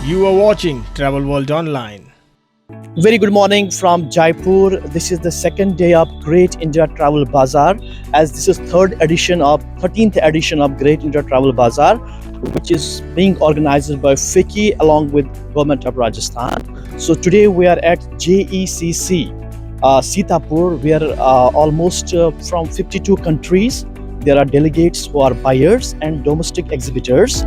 You are watching Travel World Online. Very good morning from Jaipur. This is the second day of Great India Travel Bazaar, as this is 13th edition of Great India Travel Bazaar, which is being organized by FICCI along with Government of Rajasthan. So today we are at JECC Sitapur, where almost from 52 countries there are delegates who are buyers and domestic exhibitors.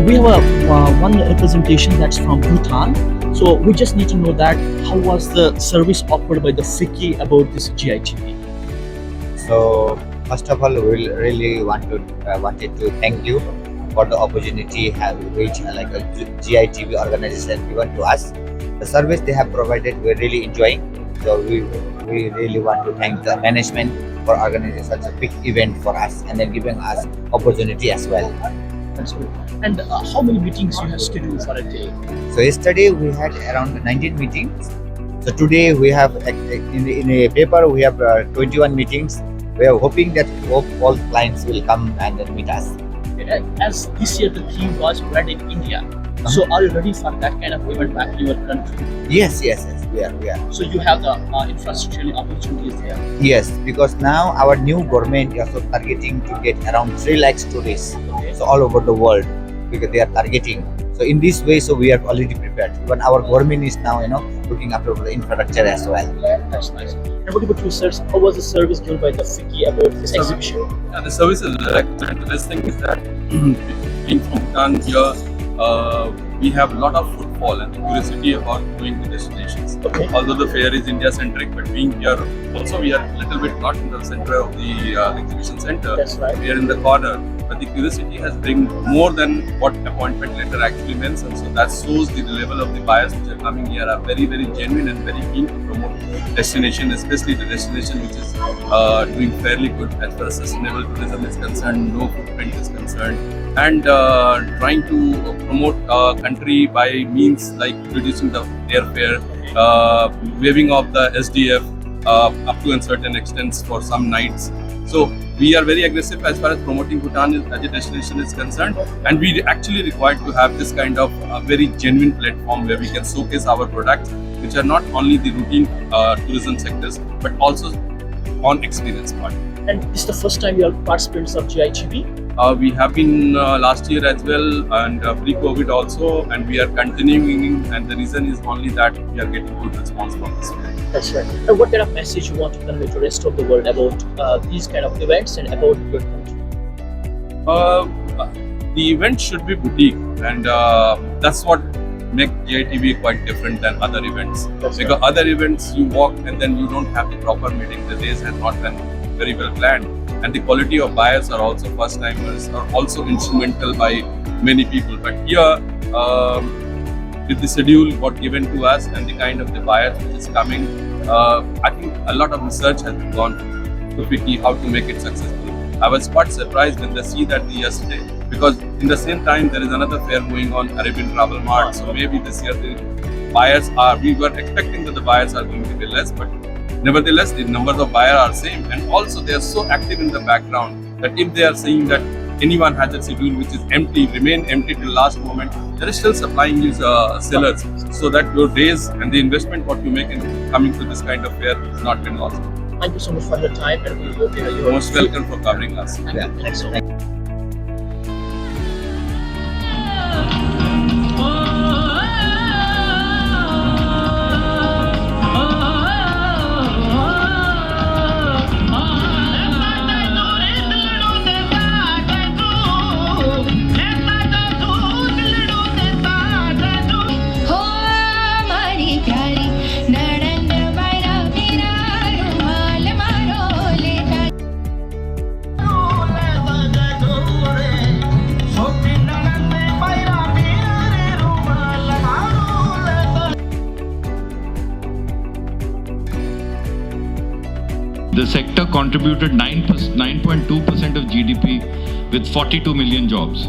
We have one representation that's from Bhutan. So we just need to know that how was the service offered by the FICCI about this GITB? So first of all, we really wanted to thank you for the opportunity which like a GITB organization given to us. The service they have provided, we're really enjoying. So we really want to thank the management for organizing such a big event for us and then giving us opportunity as well. Absolutely. And how many meetings you have scheduled for a day? So yesterday we had around 19 meetings. So today we have in a paper we have 21 meetings. We are hoping that all clients will come and then meet us. As this year the theme was Brand in India. So are you ready for that kind of event back in your country? Yes, we are. So you have the infrastructural opportunities there. Yes, because now our new government is also targeting to get around 3 lakhs tourists. Okay. So all over the world, because they are targeting. So in this way, so we are already prepared. Even our government is now, looking after the infrastructure as well. That's nice. And what about research? How was the service given by the FICCI about this exhibition? Yeah, the service is excellent. The best thing is that being from Bhutan here, we have a lot of footfall and curiosity about going to destinations. Okay. Although the fair is India-centric, but being here, also we are a little bit not in the center of the exhibition center. That's right. We are in the corner. But the curiosity has bring more than what appointment letter actually mentions. So that shows the level of the buyers which are coming here are very, very genuine and very keen to promote destination, especially the destination which is doing fairly good as far as sustainable tourism is concerned, no footprint is concerned, and trying to promote country by means like reducing the airfare, waiving off the SDF up to a certain extent for some nights. So we are very aggressive as far as promoting Bhutan as a destination is concerned, and we actually required to have this kind of very genuine platform where we can showcase our products, which are not only the routine tourism sectors, but also on experience part. And this is the first time you are participants of GITB? We have been last year as well, and pre-COVID also, and we are continuing, and the reason is only that we are getting good response from this. That's right. And what kind of message you want to convey to the rest of the world about these kind of events and about your country? The event should be boutique, and that's what make GITB quite different than other events. That's Because other events you walk and then you don't have the proper meeting. The days have not been very well planned, and the quality of buyers are also first timers, are also instrumental by many people. But here, with the schedule what given to us and the kind of the buyers which is coming, I think a lot of research has been gone to FICCI how to make it successful. I was quite surprised when they see that yesterday, because in the same time there is another fair going on, Arabian Travel Mart. So maybe this year the buyers are, we were expecting that the buyers are going to be less, but nevertheless the numbers of buyers are same, and also they are so active in the background that if they are saying that anyone has a schedule which is empty, remain empty till last moment, there is still supplying you sellers, so that your days and the investment what you make in coming to this kind of fair is not been lost. Thank you so much for your time, and we hope you are Most welcome for covering us. Thanks so much. हो हमारी प्यारी नड़ंद बायरा मेरा रुमाल मारो लेता The sector contributed 9.2% of GDP with 42 million jobs.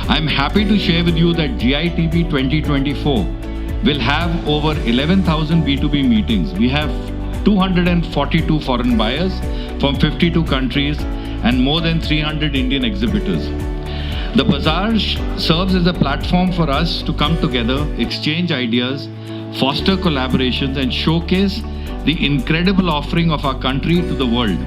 I'm happy to share with you that GITB 2024 will have over 11,000 B2B meetings. We have 242 foreign buyers from 52 countries and more than 300 Indian exhibitors. The bazaar serves as a platform for us to come together, exchange ideas, foster collaborations, and showcase the incredible offering of our country to the world.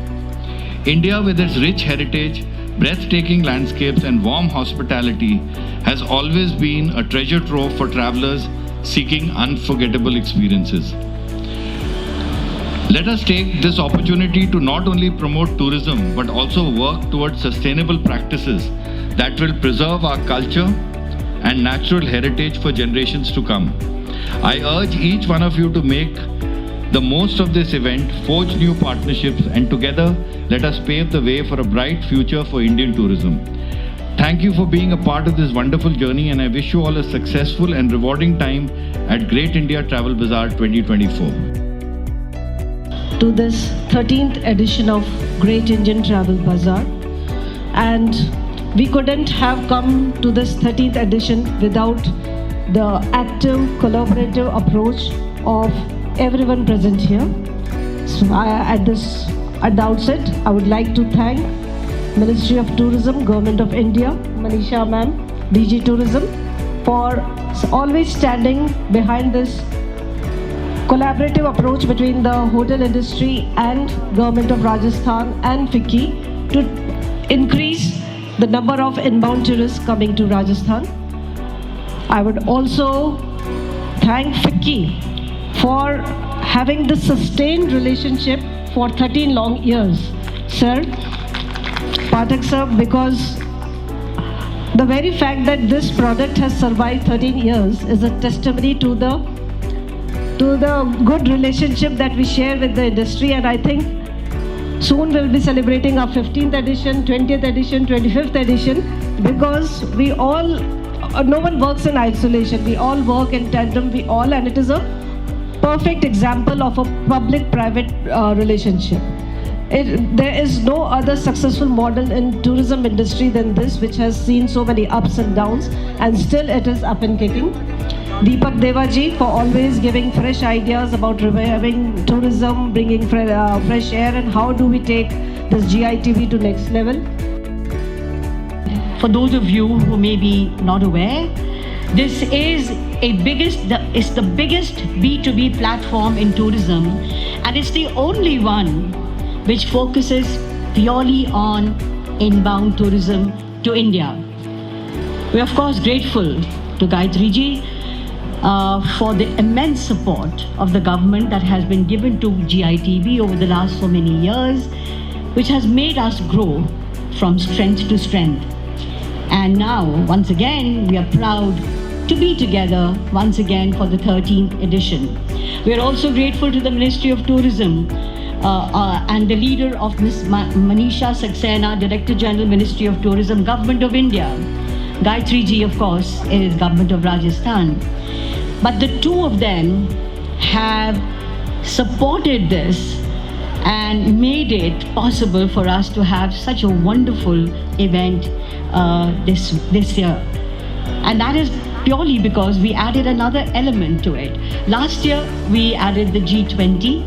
India, with its rich heritage, breathtaking landscapes, and warm hospitality, has always been a treasure trove for travelers seeking unforgettable experiences. Let us take this opportunity to not only promote tourism but also work towards sustainable practices that will preserve our culture and natural heritage for generations to come. I urge each one of you to make the most of this event, forge new partnerships, and together let us pave the way for a bright future for Indian tourism. Thank you for being a part of this wonderful journey, and I wish you all a successful and rewarding time at Great India Travel Bazaar 2024. To this 13th edition of Great Indian Travel Bazaar, and we couldn't have come to this 13th edition without the active collaborative approach of everyone present here. So at the outset, I would like to thank Ministry of Tourism, Government of India, Manisha ma'am, DG Tourism, for always standing behind this collaborative approach between the hotel industry and Government of Rajasthan and FICCI to increase the number of inbound tourists coming to Rajasthan. I would also thank FICCI for having this sustained relationship for 13 long years. Sir, Pathak sir, because the very fact that this product has survived 13 years is a testimony to the good relationship that we share with the industry, and I think soon we'll be celebrating our 15th edition, 20th edition, 25th edition, because we all, no one works in isolation. We all work in tandem, and it is a perfect example of a public-private relationship. There is no other successful model in tourism industry than this, which has seen so many ups and downs, and still it is up and kicking. Deepak Devaji for always giving fresh ideas about reviving tourism, bringing fresh air, and how do we take this GITB to next level. For those of you who may be not aware, this is the biggest B2B platform in tourism, and it's the only one which focuses purely on inbound tourism to India. We're of course grateful to Gayatri ji for the immense support of the government that has been given to GITB over the last so many years, which has made us grow from strength to strength. And now, once again, we are proud to be together once again for the 13th edition. We are also grateful to the Ministry of Tourism and the leader of Ms. Manisha Saxena, Director General, Ministry of Tourism, Government of India. Gayatri ji, of course, is Government of Rajasthan. But the two of them have supported this and made it possible for us to have such a wonderful event this year. And that is purely because we added another element to it. Last year we added the G20,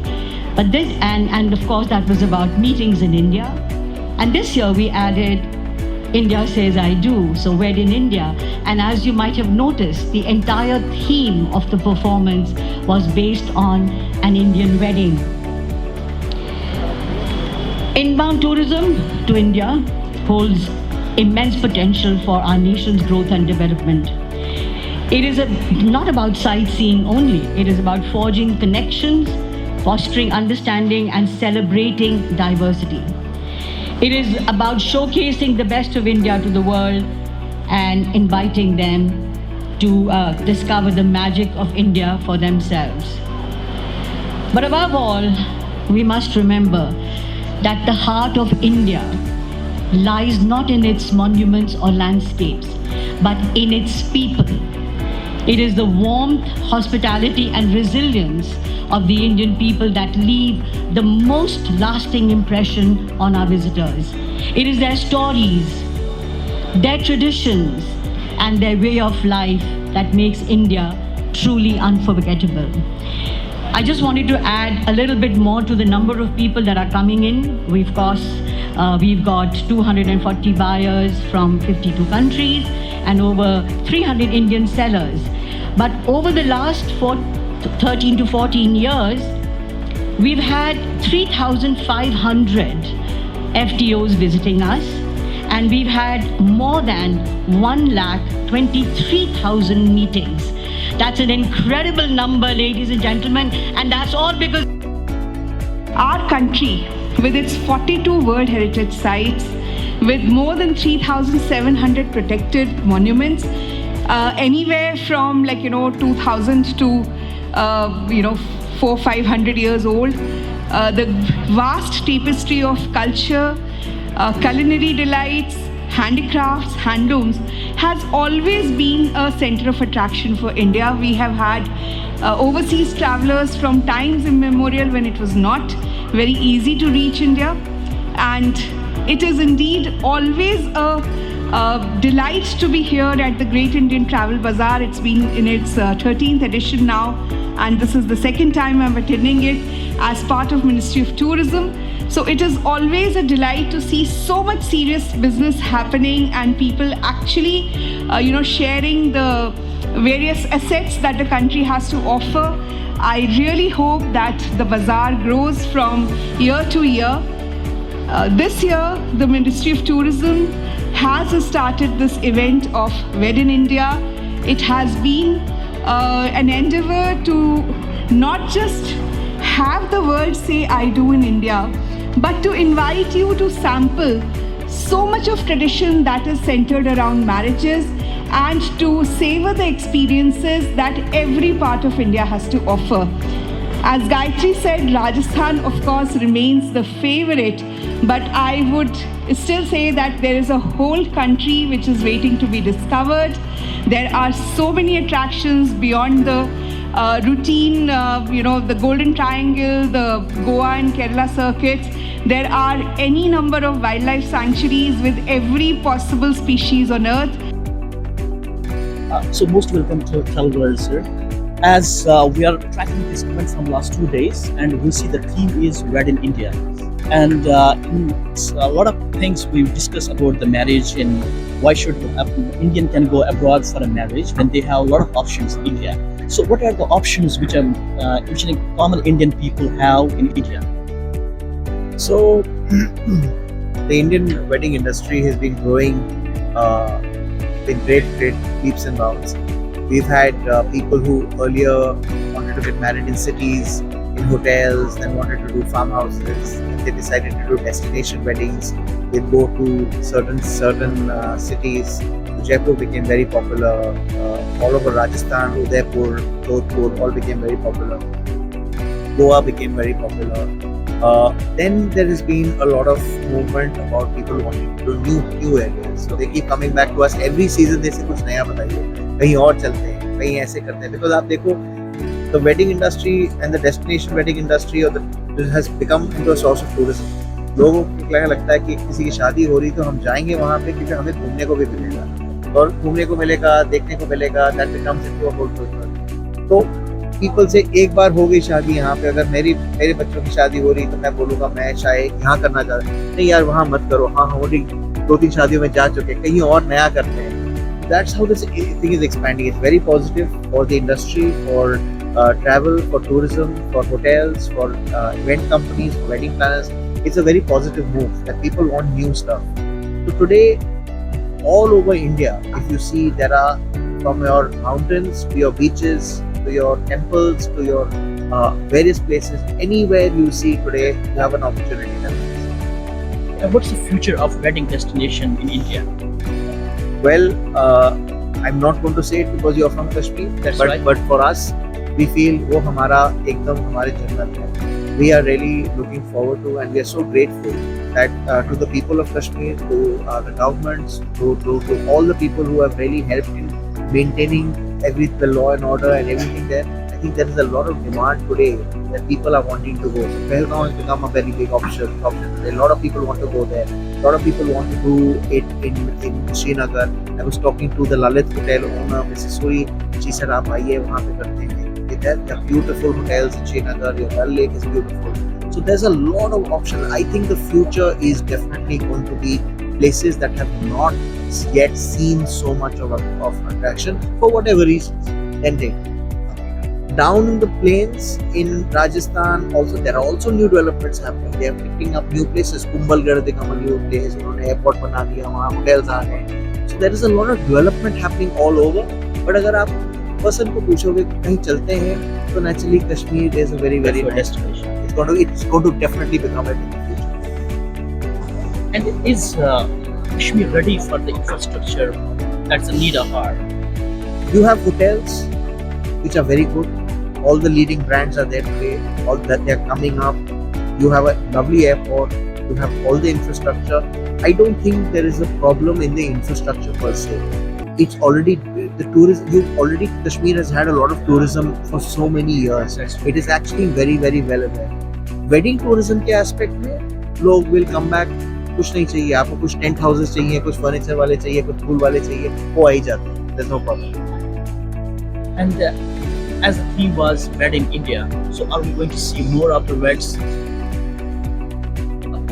but this and of course that was about meetings in India. And this year we added India Says I Do, so Wed in India. And as you might have noticed, the entire theme of the performance was based on an Indian wedding. Inbound tourism to India holds immense potential for our nation's growth and development. It is not about sightseeing only. It is about forging connections, fostering understanding, and celebrating diversity. It is about showcasing the best of India to the world and inviting them to discover the magic of India for themselves. But above all, we must remember that the heart of India lies not in its monuments or landscapes, but in its people. It is the warmth, hospitality, and resilience of the Indian people that leave the most lasting impression on our visitors. It is their stories, their traditions, and their way of life that makes India truly unforgettable. I just wanted to add a little bit more to the number of people that are coming in. We've got 240 buyers from 52 countries and over 300 Indian sellers. But over the last 13 to 14 years, we've had 3,500 FTOs visiting us, and we've had more than 1,23,000 meetings. That's an incredible number, ladies and gentlemen, and that's all because our country, with its 42 World Heritage Sites, with more than 3,700 protected monuments, anywhere from 2,000 to 400-500 years old, the vast tapestry of culture, culinary delights, handicrafts, handlooms has always been a center of attraction for India. We have had overseas travelers from times immemorial when it was not very easy to reach India, and it is indeed always a delight to be here at the Great Indian Travel Bazaar. It's been in its 13th edition now, and this is the second time I'm attending it as part of Ministry of Tourism. So it is always a delight to see so much serious business happening and people actually, sharing the various assets that the country has to offer. I really hope that the bazaar grows from year to year. This year, the Ministry of Tourism has started this event of Wed in India. It has been an endeavor to not just have the world say I do in India, but to invite you to sample so much of tradition that is centered around marriages and to savor the experiences that every part of India has to offer. As Gayatri said, Rajasthan of course remains the favorite, but I would still say that there is a whole country which is waiting to be discovered. There are so many attractions beyond the routine, the Golden Triangle, the Goa and Kerala circuits. There are any number of wildlife sanctuaries with every possible species on earth. So most welcome to Travel World, sir. As we are tracking this event from last 2 days, and we see the theme is Wed in India. And in a lot of things we've discussed about the marriage and why should Indian can go abroad for a marriage when they have a lot of options in India. So what are the options which common Indian people have in India? So the Indian wedding industry has been growing in great leaps and bounds. We've had people who earlier wanted to get married in cities, in hotels, then wanted to do farmhouses. They decided to do destination weddings. They'd go to certain cities, Jaipur became very popular. All over Rajasthan, Udaipur, Jodhpur, all became very popular. Goa became very popular. Then there has been a lot of movement about people wanting to do new areas. So they keep coming back to us every season. They say कुछ नया बताइए, कहीं और चलते हैं, कहीं ऐसे करते हैं. Because आप देखो, the wedding industry and the destination wedding industry has become into a source of tourism. लोगों को क्या लगता है कि किसी की शादी हो रही तो हम जाएंगे वहाँ पे क्योंकि हमें घूमने को भी मिलेगा और घूमने को मिलेगा, देखने को मिलेगा. That becomes into a whole culture. तो पीपल से एक बार हो गई शादी यहाँ पे, अगर मेरे बच्चों की शादी हो रही तो मैं बोलूँगा मैं शायद यहाँ करना चाहता हूँ. नहीं यार वहाँ मत करो, हाँ ऑलरेडी 2-3 शादियों में जा चुके, कहीं और नया करते हैं. That's how this thing is expanding. It's very positive for the industry, for travel, for tourism, for hotels, for event companies, for wedding planners. It's a very positive move that people want new stuff. So today, all over India, if you see, there are from your mountains to your beaches, to your temples, to your various places, anywhere you see today, you have an opportunity. And what's the future of wedding destination in India? Well, I'm not going to say it because you're from Kashmir. That's right. But for us, we feel वो हमारा एकदम हमारे जन्नत है. We are really looking forward to, and we are so grateful that to the people of Kashmir, to the governments, to all the people who have really helped in maintaining the law and order and everything there. I think there is a lot of demand today that people are wanting to go. So Pahalgam has become a very big option today. A lot of people want to go there. A lot of people want to do it in Srinagar. I was talking to the Lalit Hotel owner, Mrs. Suri. She said, "आप आइए वहाँ पे करते हैं." There are beautiful hotels in Srinagar. Your Dal Lake is beautiful. So there's a lot of options. I think the future is definitely going to be places that have not yet seen so much of attraction for whatever reasons. Then down in the plains in Rajasthan, also there are also new developments happening. They are picking up new places. Kumbhalgarh become a new place. उन्होंने airport बना दिया, वहाँ hotels आ गए. So there is a lot of development happening all over. But अगर आप person को पूछोगे कहीं चलते हैं तो naturally Kashmir is a very nice destination. It's going to definitely become a big future. And is Kashmir ready for the infrastructure that's a need of our? You have hotels which are very good. All the leading brands are there today. All that they are coming up. You have a lovely airport. You have all the infrastructure. I don't think there is a problem in the infrastructure per se. It's already the tourism. Kashmir has had a lot of tourism for so many years. It is actually very well aware. Wedding tourism के aspect में लोग will come back. कुछ नहीं चाहिए आपको, कुछ tent houses चाहिए, कुछ फर्नीचर वाले चाहिए, कुछ फूल वाले चाहिए, वो आ ही जाते हैं. There's no problem. And as the theme was wedding India, so are we going to see more of the weddings?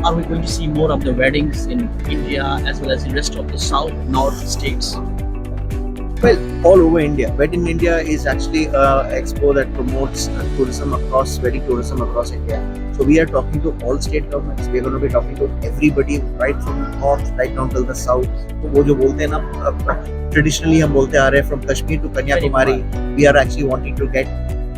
Are we going to see more of the weddings in India as well as the rest of the south, north states? Well, all over India. Wedding India is actually an expo that promotes wedding tourism across India. So we are talking to all state governments. We are going to be talking to everybody right from north, right down till the south. तो वो जो बोलते हैं ना, traditionally हम बोलते आ रहे हैं from Kashmir to Kanyakumari. We are actually wanting to get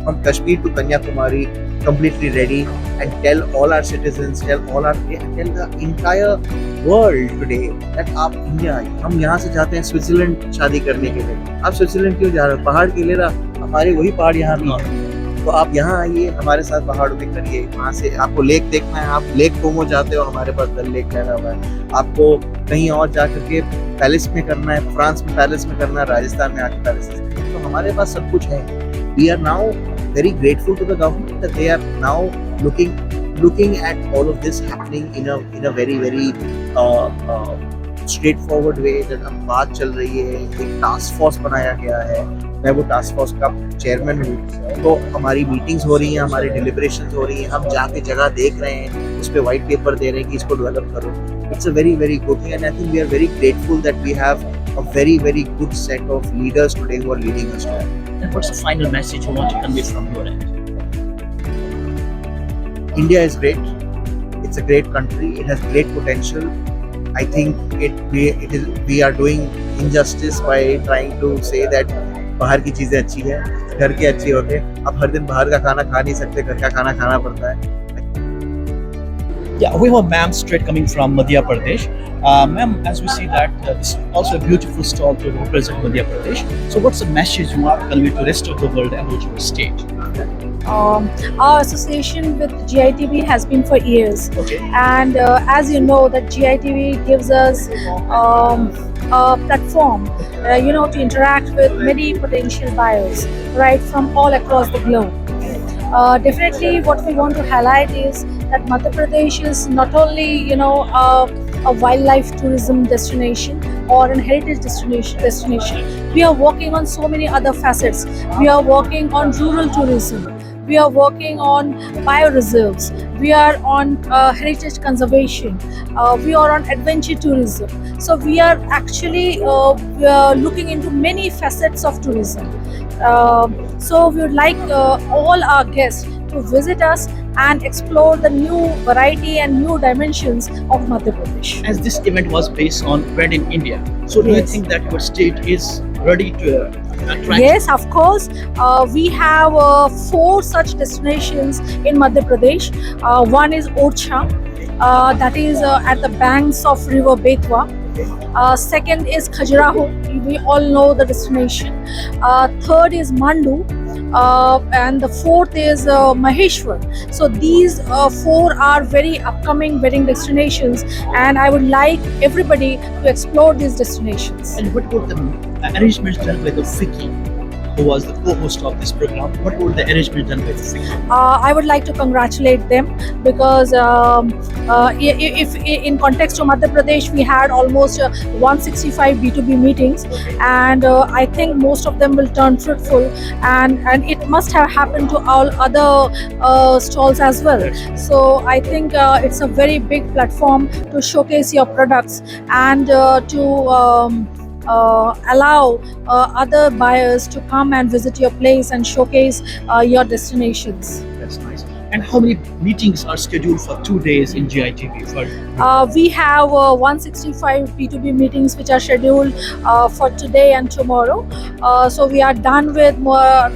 from Kashmir to Kanyakumari completely ready and tell all our citizens, tell the entire world today that आप इंडिया आइए. हम यहाँ से जाते हैं स्विट्जरलैंड शादी करने के लिए. आप स्विट्जरलैंड क्यों जा रहे हो? पहाड़ के लिए ना, हमारे वही पहाड़ यहाँ भी हैं. तो आप यहाँ आइए, हमारे साथ पहाड़ों में करिए. वहाँ से आपको लेक देखना है, आप लेक कोमो जाते हो, हमारे पास डल लेक लगा हुआ है. आपको कहीं और जा करके पैलेस में करना है, फ्रांस में पैलेस में करना है, राजस्थान में आके पैलेस में, तो हमारे पास सब कुछ है. We are now very grateful to the government that they are now looking at all of this happening in a very straightforward way. that अब बात चल रही है, एक टास्क फोर्स बनाया गया है. मैं वो टास्क फोर्स का चेयरमैन हूँ. तो हमारी मीटिंग्स हो रही हैं, हमारी डिलिब्रेशंस हो रही हैं, हम जाके जगह देख रहे हैं, उस पर वाइट पेपर दे रहे हैं कि इसको डेवलप करो. It's a very good thing, and I think we are very grateful that we have a very good set of leaders today who are leading us today. And what's the final message you want to convey from your end? India is great. It's a great country. It has great potential. I think we are doing injustice by trying to say that बाहर की चीजें अच्छी है, घर के अच्छे होते हैं. आप हर दिन बाहर का खाना खा नहीं सकते, घर का खाना खाना पड़ता है. Yeah, we have a ma'am straight coming from Madhya Pradesh. Ma'am, as we see that this is also a beautiful stall to represent Madhya Pradesh. So what's the message you want to convey to the rest of the world about your state? Our association with GITB has been for years, Okay. and as you know, that GITB gives us a platform, to interact with many potential buyers, right, from all across the globe. Definitely, what we want to highlight is that Madhya Pradesh is not only, a wildlife tourism destination or an heritage destination. We are working on so many other facets. We are working on rural tourism. We are working on bioreserves. We are on heritage conservation. We are on adventure tourism. So we are actually looking into many facets of tourism. So we would like all our guests to visit us and explore the new variety and new dimensions of Madhya Pradesh. As this event was based on Red in India, so do you Yes. think that your state is ready to attract? Yes, of course. We have 4 such destinations in Madhya Pradesh. One is Orcha, that is at the banks of river Betwa. Second is Khajuraho, we all know the destination. Third is Mandu. And the fourth is Maheshwar. So these 4 are very upcoming wedding destinations, and I would like everybody to explore these destinations. And what were the arrangements done by the Vicky, who was the co-host of this program? What were the arrangements done by the Vicky? I would like to congratulate them because if in context to Madhya Pradesh, we had almost 165 B2B meetings, and I think most of them will turn fruitful, and it must have happened to all other stalls as well. So I think it's a very big platform to showcase your products and to allow other buyers to come and visit your place and showcase your destinations. That's nice. And how many meetings are scheduled for 2 days in GITB? We have 165 B2B meetings which are scheduled for today and tomorrow. So we are done with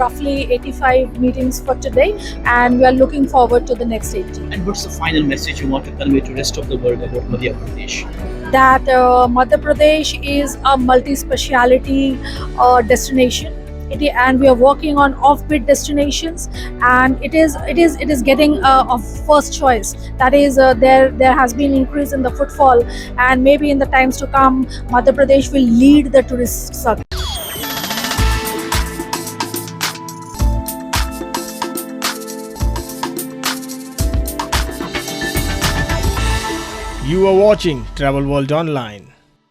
roughly 85 meetings for today, and we are looking forward to the next 80. And what's the final message you want to convey to the rest of the world about Madhya Pradesh? That Madhya Pradesh is a multi-speciality destination. And we are working on offbeat destinations, and it is getting a first choice. That is, there has been increase in the footfall, and maybe in the times to come, Madhya Pradesh will lead the tourist circuit. You are watching Travel World Online.